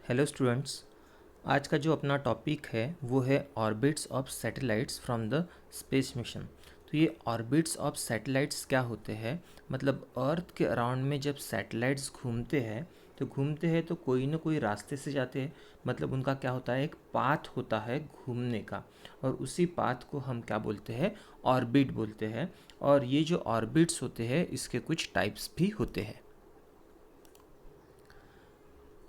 Hello students. आज का जो अपना टॉपिक है वो है orbits of satellites from the space mission. तो ये ऑर्बिट्स ऑफ सैटेलाइट्स क्या होते हैं, मतलब अर्थ के अराउंड में जब सैटेलाइट्स घूमते हैं तो कोई ना कोई रास्ते से जाते हैं। मतलब उनका क्या होता है, एक पाथ होता है घूमने का, और उसी पाथ को हम क्या बोलते हैं, ऑर्बिट बोलते हैं। और ये जो ऑर्बिट्स होते हैं इसके कुछ टाइप्स भी होते हैं।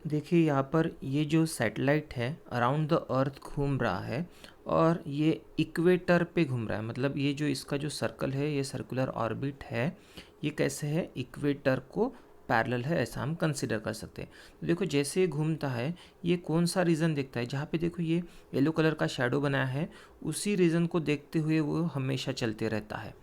देखिए यहाँ पर ये जो सैटेलाइट है अराउंड द अर्थ घूम रहा है, और ये इक्वेटर पे घूम रहा है। मतलब ये जो इसका जो सर्कल है, ये सर्कुलर ऑर्बिट है, ये कैसे है, इक्वेटर को पैरेलल है, ऐसा हम कंसिडर कर सकते हैं। तो देखो जैसे ये घूमता है, ये कौन सा रीजन देखता है, जहाँ पे देखो ये येलो कलर का शेडो बनाया है, उसी रीजन को देखते हुए वो हमेशा चलते रहता है।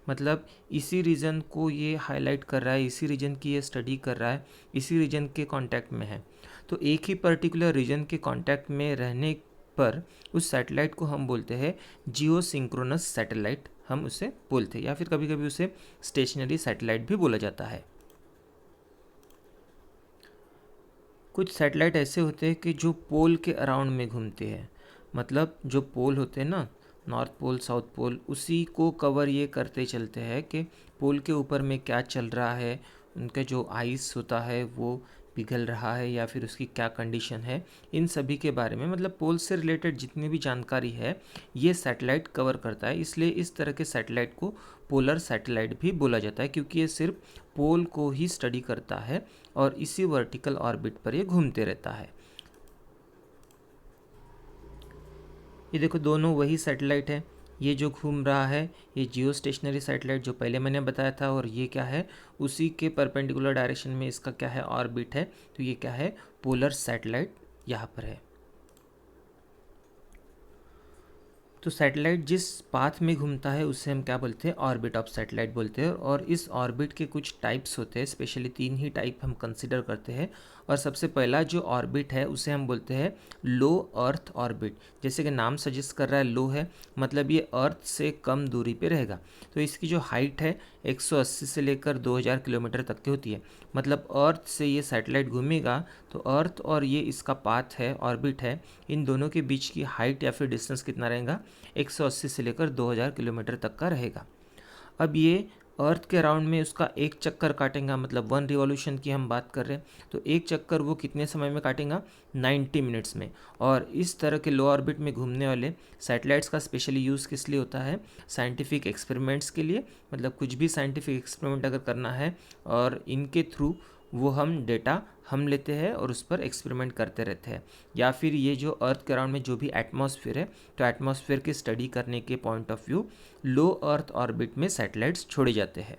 मतलब इसी रीजन को ये हाईलाइट कर रहा है, इसी रीजन की ये स्टडी कर रहा है, इसी रीजन के कांटेक्ट में है। तो एक ही पर्टिकुलर रीजन के कांटेक्ट में रहने पर उस सैटेलाइट को हम बोलते हैं जियो सिंक्रोनस सैटेलाइट, हम उसे बोलते हैं, या फिर कभी कभी उसे स्टेशनरी सैटेलाइट भी बोला जाता है। कुछ सैटेलाइट ऐसे होते हैं कि जो पोल के अराउंड में घूमते हैं। मतलब जो पोल होते हैं ना, नॉर्थ पोल साउथ पोल, उसी को कवर ये करते चलते हैं कि पोल के ऊपर में क्या चल रहा है, उनका जो आइस होता है वो पिघल रहा है या फिर उसकी क्या कंडीशन है, इन सभी के बारे में, मतलब पोल से रिलेटेड जितनी भी जानकारी है ये सैटेलाइट कवर करता है। इसलिए इस तरह के सैटेलाइट को पोलर सैटेलाइट भी बोला जाता है, क्योंकि ये सिर्फ पोल को ही स्टडी करता है और इसी वर्टिकल ऑर्बिट पर ये घूमते रहता है। ये देखो दोनों वही सैटेलाइट है, ये जो घूम रहा है ये जियो स्टेशनरी सैटेलाइट जो पहले मैंने बताया था, और ये क्या है, उसी के परपेंडिकुलर डायरेक्शन में इसका क्या है, ऑर्बिट है। तो ये क्या है, पोलर सैटेलाइट यहाँ पर है। तो सैटेलाइट जिस पाथ में घूमता है उससे हम क्या बोलते हैं, ऑर्बिट ऑफ सैटेलाइट बोलते हैं। और इस ऑर्बिट के कुछ टाइप्स होते हैं, स्पेशली 3 ही टाइप हम कंसिडर करते हैं। और सबसे पहला जो ऑर्बिट है उसे हम बोलते हैं लो अर्थ ऑर्बिट। जैसे कि नाम सजेस्ट कर रहा है, लो है, मतलब ये अर्थ से कम दूरी पे रहेगा। तो इसकी जो हाइट है 180 से लेकर 2000 किलोमीटर तक की होती है। मतलब अर्थ से ये सैटेलाइट घूमेगा तो अर्थ और ये इसका पाथ है, ऑर्बिट है, इन दोनों के बीच की हाइट या फिर डिस्टेंस कितना रहेगा, 180 से लेकर 2000 किलोमीटर तक का रहेगा। अब ये अर्थ के अराउंड में उसका एक चक्कर काटेगा, मतलब 1 रिवॉल्यूशन की हम बात कर रहे हैं, तो एक चक्कर वो कितने समय में काटेगा, 90 मिनट्स में। और इस तरह के लो ऑर्बिट में घूमने वाले सैटेलाइट्स का स्पेशली यूज़ किस लिए होता है, साइंटिफिक एक्सपेरिमेंट्स के लिए। मतलब कुछ भी साइंटिफिक एक्सपेरिमेंट अगर करना है और इनके थ्रू वो हम डेटा हम लेते हैं और उस पर एक्सपेरिमेंट करते रहते हैं। या फिर ये जो अर्थ के अराउंड में जो भी एटमॉस्फेयर है, तो एटमॉस्फेयर की स्टडी करने के point of view low earth orbit में सैटेलाइट्स छोड़े जाते हैं।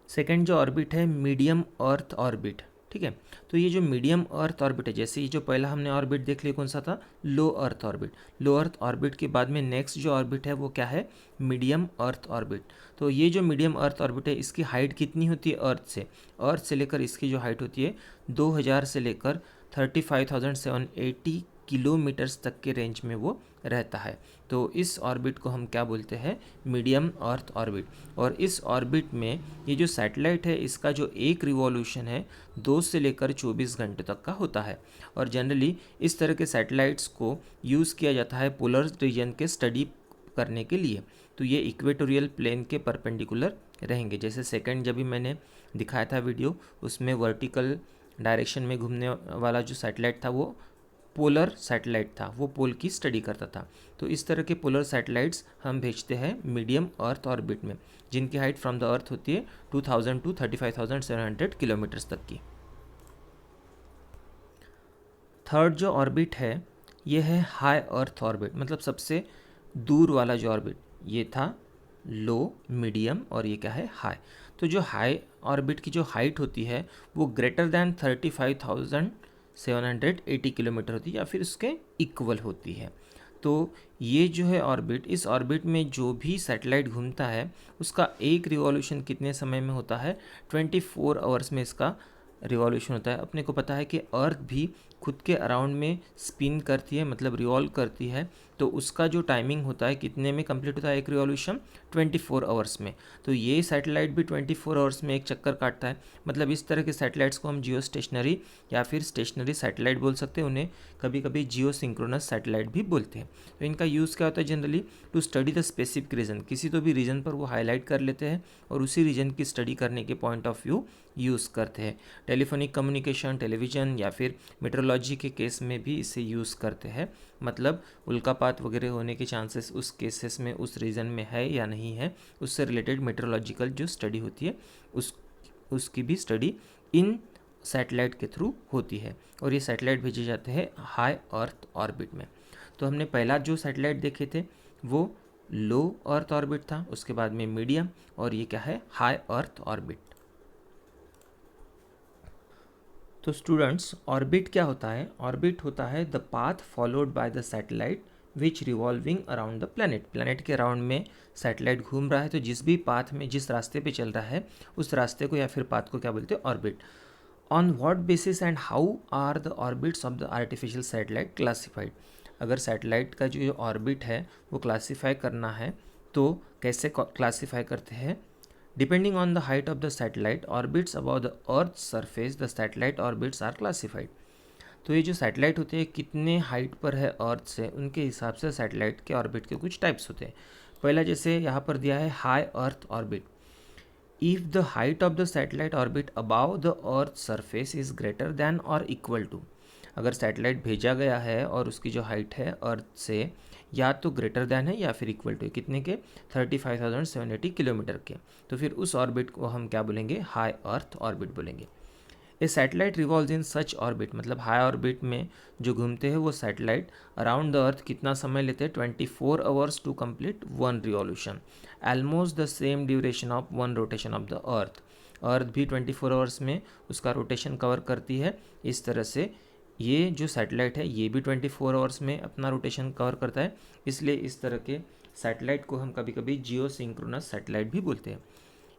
सेकेंड जो ऑर्बिट है, मीडियम अर्थ ऑर्बिट। ठीक है, तो ये जो मीडियम अर्थ ऑर्बिट है, जैसे ये जो पहला हमने ऑर्बिट देख लिया कौन सा था, लो अर्थ ऑर्बिट। लो अर्थ ऑर्बिट के बाद में नेक्स्ट जो ऑर्बिट है वो क्या है, मीडियम अर्थ ऑर्बिट। तो ये जो मीडियम अर्थ ऑर्बिट है इसकी हाइट कितनी होती है, अर्थ से लेकर इसकी जो हाइट होती है 2000 से लेकर 35,780 किलोमीटर्स तक के रेंज में वो रहता है। तो इस ऑर्बिट को हम क्या बोलते हैं, मीडियम अर्थ ऑर्बिट। और इस ऑर्बिट में ये जो सैटेलाइट है इसका जो एक रिवॉल्यूशन है 2 से लेकर 24 घंटे तक का होता है। और जनरली इस तरह के सैटेलाइट्स को यूज़ किया जाता है पोलर रीजन के स्टडी करने के लिए। तो ये इक्वेटोरियल प्लेन के परपेंडिकुलर रहेंगे। जैसे सेकंड जब भी मैंने दिखाया था वीडियो, उसमें वर्टिकल डायरेक्शन में घूमने वाला जो सैटेलाइट था वो पोलर सैटेलाइट था, वो पोल की स्टडी करता था। तो इस तरह के पोलर सैटेलाइट्स हम भेजते हैं मीडियम अर्थ ऑर्बिट में, जिनकी हाइट फ्रॉम द अर्थ होती है 2000 टू 35,700 किलोमीटर्स तक की। थर्ड जो ऑर्बिट है ये है हाई अर्थ ऑर्बिट, मतलब सबसे दूर वाला जो ऑर्बिट, ये था लो, मीडियम और ये क्या है, हाई। तो जो हाई ऑर्बिट की जो हाइट होती है वो ग्रेटर दैन 35,780 किलोमीटर होती है या फिर उसके इक्वल होती है। तो ये जो है ऑर्बिट, इस ऑर्बिट में जो भी सैटेलाइट घूमता है उसका एक रिवॉल्यूशन कितने समय में होता है, 24 आवर्स में इसका रिवॉल्यूशन होता है। अपने को पता है कि अर्थ भी खुद के अराउंड में स्पिन करती है, मतलब रिवॉल्व करती है, तो उसका जो टाइमिंग होता है कितने में कंप्लीट होता है एक रिवॉल्यूशन, 24 आवर्स में। तो ये सैटेलाइट भी 24 आवर्स में एक चक्कर काटता है। मतलब इस तरह के सैटेलाइट्स को हम जियो स्टेशनरी या फिर स्टेशनरी सैटेलाइट बोल सकते हैं, उन्हें कभी कभी जियो सिंक्रोनस सैटेलाइट भी बोलते हैं। तो इनका यूज़ क्या होता है generally, to study the specific region, किसी तो भी रीजन पर वो हाईलाइट कर लेते हैं और उसी रीजन की स्टडी करने के पॉइंट ऑफ व्यू यूज़ करते हैं। टेलीफोनिक कम्युनिकेशन, टेलीविज़न या फिर मेट्रोलॉजी के केस में भी इसे यूज़ करते हैं। मतलब उल्कापात वगैरह होने के चांसेस उस केसेस में उस रीजन में है या नहीं है, उससे रिलेटेड मेट्रोलॉजिकल जो स्टडी होती है उसकी भी स्टडी इन सैटेलाइट के थ्रू होती है। और ये सैटेलाइट भेजे जाते हैं हाई अर्थ ऑर्बिट में। तो हमने पहला जो सैटेलाइट देखे थे वो लो अर्थ ऑर्बिट था, उसके बाद में मीडियम, और ये क्या है, हाई अर्थ ऑर्बिट। तो स्टूडेंट्स, ऑर्बिट क्या होता है? ऑर्बिट होता है the path followed by the satellite which revolving around the planet. Planet के अराउंड में सैटेलाइट घूम रहा है, तो जिस भी पाथ में, जिस रास्ते पे चल रहा है, उस रास्ते को या फिर पाथ को क्या बोलते हैं, orbit. On what basis and how are the orbits of the artificial satellite classified? अगर सैटेलाइट का जो ऑर्बिट है वो क्लासीफाई करना है तो कैसे क्लासीफाई करते हैं? Depending on the height of the satellite orbits above the Earth's surface, the satellite orbits are classified. तो ये जो सैटेलाइट होते हैं कितने हाइट पर है अर्थ से, उनके हिसाब से सैटेलाइट के ऑर्बिट के कुछ टाइप्स होते हैं। पहला जैसे यहाँ पर दिया है high earth orbit. If the height of the satellite orbit above the earth surface is greater than और इक्वल टू, अगर सैटेलाइट भेजा गया है और उसकी जो हाइट है अर्थ से या तो ग्रेटर दैन है या फिर इक्वल टू कितने के, 35,780 किलोमीटर के, तो फिर उस ऑर्बिट को हम क्या बोलेंगे, हाई अर्थ ऑर्बिट बोलेंगे। ए सैटेलाइट रिवॉल्व्स इन सच ऑर्बिट, मतलब हाई ऑर्बिट में जो घूमते हैं वो सैटेलाइट अराउंड द अर्थ कितना समय लेते हैं, 24 hours to complete one revolution, almost the same duration of one rotation of the Earth. Earth भी 24 आवर्स में उसका रोटेशन कवर करती है। इस तरह से ये जो सैटेलाइट है ये भी 24 आवर्स में अपना रोटेशन कवर करता है, इसलिए इस तरह के सैटेलाइट को हम कभी कभी जियो सिंक्रोनस सैटेलाइट भी बोलते हैं।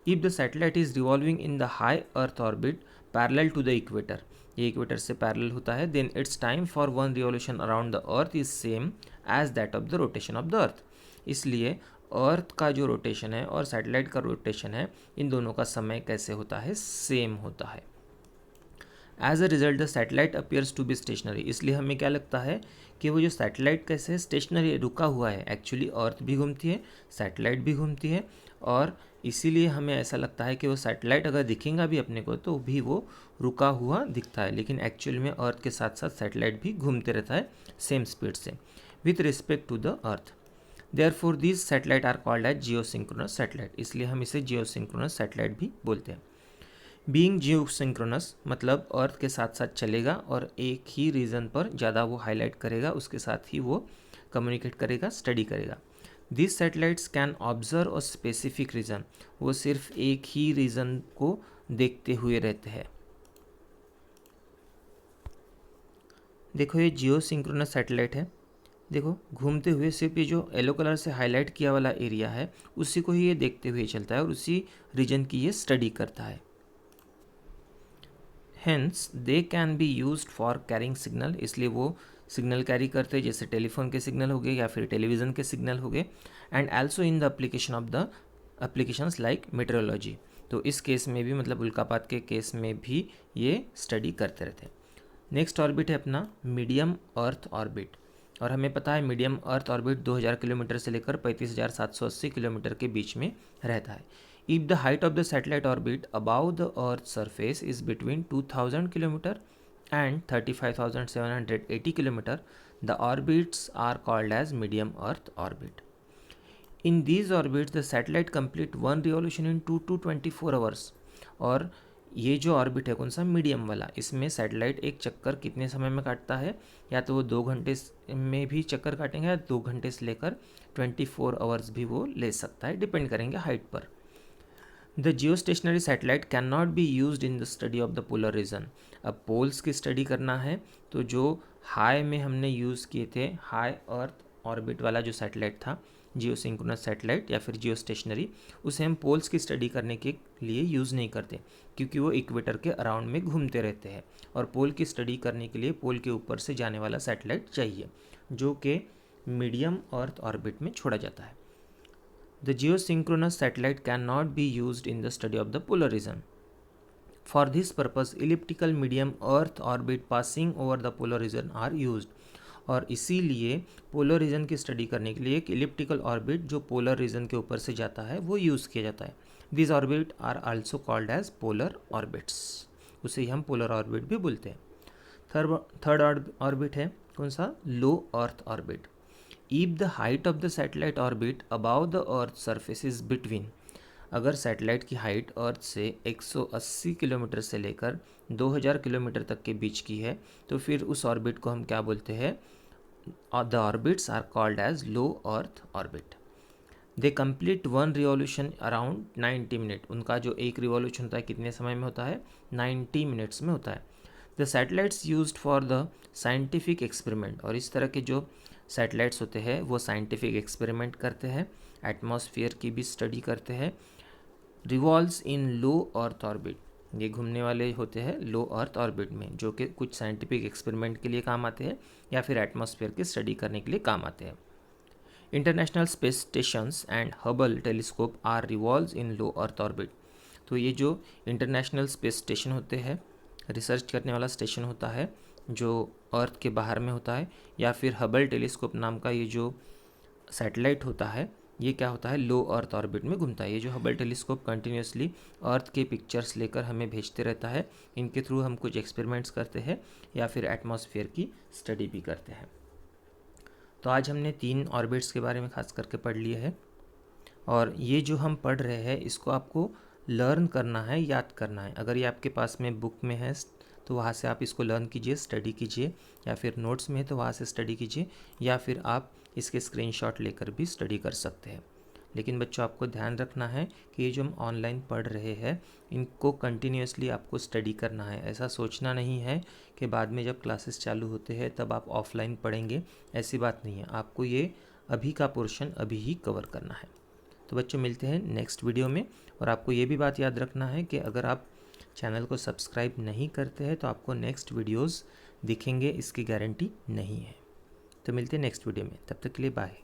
If the satellite is revolving in the high earth orbit parallel to the equator, ये इक्वेटर से पैरेलल होता है, then its time for one revolution around the earth is same as that of the rotation of the earth. इसलिए earth का जो rotation है और satellite का रोटेशन है, इन दोनों का समय कैसे होता है, सेम होता है। As a result the satellite appears to be stationary, इसलिए हमें क्या लगता है कि वो जो सैटेलाइट कैसे स्टेशनरी रुका हुआ है, एक्चुअली अर्थ भी घूमती है, सैटेलाइट भी घूमती है, और इसीलिए हमें ऐसा लगता है कि वो सैटेलाइट अगर दिखेगा भी अपने को तो भी वो रुका हुआ दिखता है, लेकिन एक्चुअल में अर्थ के साथ साथ सैटेलाइट भी घूमते रहता है सेम स्पीड से with respect to the earth. Therefore this satellite are called as geosynchronous satellite, इसलिए हम इसे जियो सिंक्रोनस सैटेलाइट भी बोलते हैं। बीइंग जियो सिंक्रोनस मतलब अर्थ के साथ साथ चलेगा और एक ही रीजन पर ज़्यादा वो हाईलाइट करेगा, उसके साथ ही वो कम्युनिकेट करेगा, स्टडी करेगा। This satellites can observe a specific region, वो सिर्फ एक ही रीजन को देखते हुए रहते हैं। देखो ये जियो सिंक्रोनस सैटेलाइट है, देखो घूमते हुए सिर्फ ये जो येलो कलर से हाईलाइट किया वाला एरिया है उसी को ही ये देखते हुए चलता है और उसी रीजन की ये स्टडी करता है। Hence they can be used for carrying signal, इसलिए वो सिग्नल कैरी करते हैं, जैसे टेलीफोन के सिग्नल हो गए या फिर टेलीविज़न के सिग्नल हो गए, and also in the application of the applications like metrology. तो इस केस में भी, मतलब उल्कापात के केस में भी ये स्टडी करते रहते हैं। नेक्स्ट ऑर्बिट है अपना मीडियम अर्थ ऑर्बिट, और हमें पता है मीडियम अर्थ ऑर्बिट 2000 किलोमीटर से लेकर 35,780 किलोमीटर के बीच में रहता है। If the height of the satellite orbit above the Earth's surface is between 2000 km and 35,780 km, the orbits are called as medium Earth orbit. In these orbits, the satellite complete one revolution in 2 to 24 hours. और ये जो orbit है कौन सा, medium वाला, इसमें satellite एक चक्कर कितने समय में काटता है, या तो वो 2 घंटे में भी चक्कर काटेंगे या 2 घंटे से लेकर 24 आवर्स भी वो ले सकता है, डिपेंड करेंगे हाइट पर। The Jio stationery satellite can not be use in the study of the polar region. अब पोल्स की स्टडी करना है तो जो हाई में हमने यूज़ किए थे, हाई अर्थ ऑर्बिट वाला जो सैटेलाइट था जियो सिंक्रोनस सैटेलाइट या फिर जियो स्टेशनरी, उसे हम पोल्स की स्टडी करने के लिए यूज़ नहीं करते, क्योंकि वो इक्वेटर के अराउंड में घूमते रहते हैं। और पोल की स्टडी करने के लिए पोल के ऊपर से जाने वाला सैटेलाइट चाहिए, जो कि मीडियम अर्थ ऑर्बिट में छोड़ा जाता है। The geosynchronous satellite cannot be used in the study of the polar region. For this purpose, elliptical medium earth orbit passing over the polar region are used. और इसीलिए polar region की study करने के लिए एक इलिप्टिकल ऑर्बिट जो polar region के ऊपर से जाता है वो यूज़ किया जाता है। This orbit are also called as polar orbits, उसे ही हम पोलर ऑर्बिट भी बोलते हैं। थर्ड ऑर्बिट है कौन सा? Low earth orbit. If the height of the satellite orbit above the earth surface is between, अगर सैटेलाइट की हाइट अर्थ से 180 किलोमीटर से लेकर 2000 किलोमीटर तक के बीच की है, तो फिर उस ऑर्बिट को हम क्या बोलते हैं? The orbits are called as low earth orbit. They complete one revolution around 90 minute. उनका जो एक रिवॉल्यूशन होता है कितने समय में होता है? 90 मिनट्स में होता है। The satellites used for the scientific experiment, और इस तरह के जो सैटेलाइट्स होते हैं वो साइंटिफिक एक्सपेरिमेंट करते हैं, एटमॉस्फेयर की भी स्टडी करते हैं। Revolves in low earth orbit, ये घूमने वाले होते हैं लो अर्थ ऑर्बिट में, जो कि कुछ साइंटिफिक एक्सपेरिमेंट के लिए काम आते हैं या फिर एटमॉस्फेयर की स्टडी करने के लिए काम आते हैं। International space stations and Hubble telescope are revolves in low earth orbit. तो ये जो इंटरनेशनल स्पेस स्टेशन होते हैं, रिसर्च करने वाला स्टेशन होता है जो अर्थ के बाहर में होता है, या फिर हबल टेलीस्कोप नाम का ये जो सैटेलाइट होता है, ये क्या होता है? लो अर्थ ऑर्बिट में घूमता है। ये जो हबल टेलीस्कोप कंटिन्यूसली अर्थ के पिक्चर्स लेकर हमें भेजते रहता है, इनके थ्रू हम कुछ एक्सपेरिमेंट्स करते हैं या फिर एटमॉस्फेयर की स्टडी भी करते हैं। तो आज हमने 3 ऑर्बिट्स के बारे में खास करके पढ़ लिए है, और ये जो हम पढ़ रहे हैं इसको आपको लर्न करना है, याद करना है। अगर ये आपके पास में बुक में है तो वहाँ से आप इसको लर्न कीजिए, स्टडी कीजिए, या फिर नोट्स में है तो वहाँ से स्टडी कीजिए, या फिर आप इसके स्क्रीनशॉट लेकर भी स्टडी कर सकते हैं। लेकिन बच्चों आपको ध्यान रखना है कि ये जो हम ऑनलाइन पढ़ रहे हैं इनको कंटिन्यूसली आपको स्टडी करना है। ऐसा सोचना नहीं है कि बाद में जब क्लासेस चालू होते हैं तब आप ऑफलाइन पढ़ेंगे, ऐसी बात नहीं है। आपको ये अभी का पोर्शन अभी ही कवर करना है। तो बच्चों मिलते हैं नेक्स्ट वीडियो में, और आपको ये भी बात याद रखना है कि अगर आप चैनल को सब्सक्राइब नहीं करते हैं तो आपको नेक्स्ट वीडियोस दिखेंगे, इसकी गारंटी नहीं है। तो मिलते हैं नेक्स्ट वीडियो में, तब तक के लिए बाय।